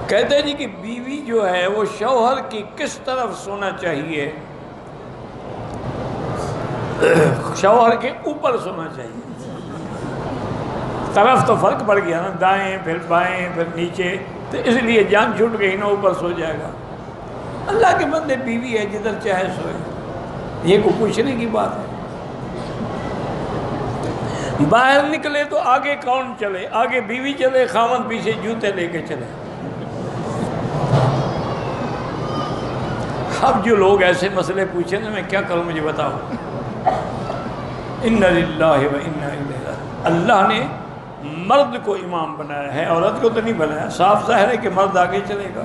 کہتے ہیں جی کہ بیوی جو ہے وہ شوہر کی کس طرف سونا چاہیے؟ شوہر کے اوپر سونا چاہیے۔ طرف تو فرق پڑ گیا نا، دائیں پھر بائیں پھر نیچے، تو اس لیے جان چھوٹ گئی نا، اوپر سو جائے گا۔ اللہ کے بندے، بیوی ہے جدھر چاہے سوئے، یہ کوئی پوچھنے کی بات ہے؟ باہر نکلے تو آگے کون چلے؟ آگے بیوی چلے، خاوند پیچھے جوتے لے کے چلے۔ اب جو لوگ ایسے مسئلے پوچھیں نا، میں کیا کروں، مجھے بتاؤ۔ اِنَّ لِلَّهِ وَإِنَّا إِلَيْهِ رَاجِعُونَ۔ اللہ نے مرد کو امام بنایا ہے، عورت کو تو نہیں بنایا۔ صاف ظاہر ہے کہ مرد آگے چلے گا۔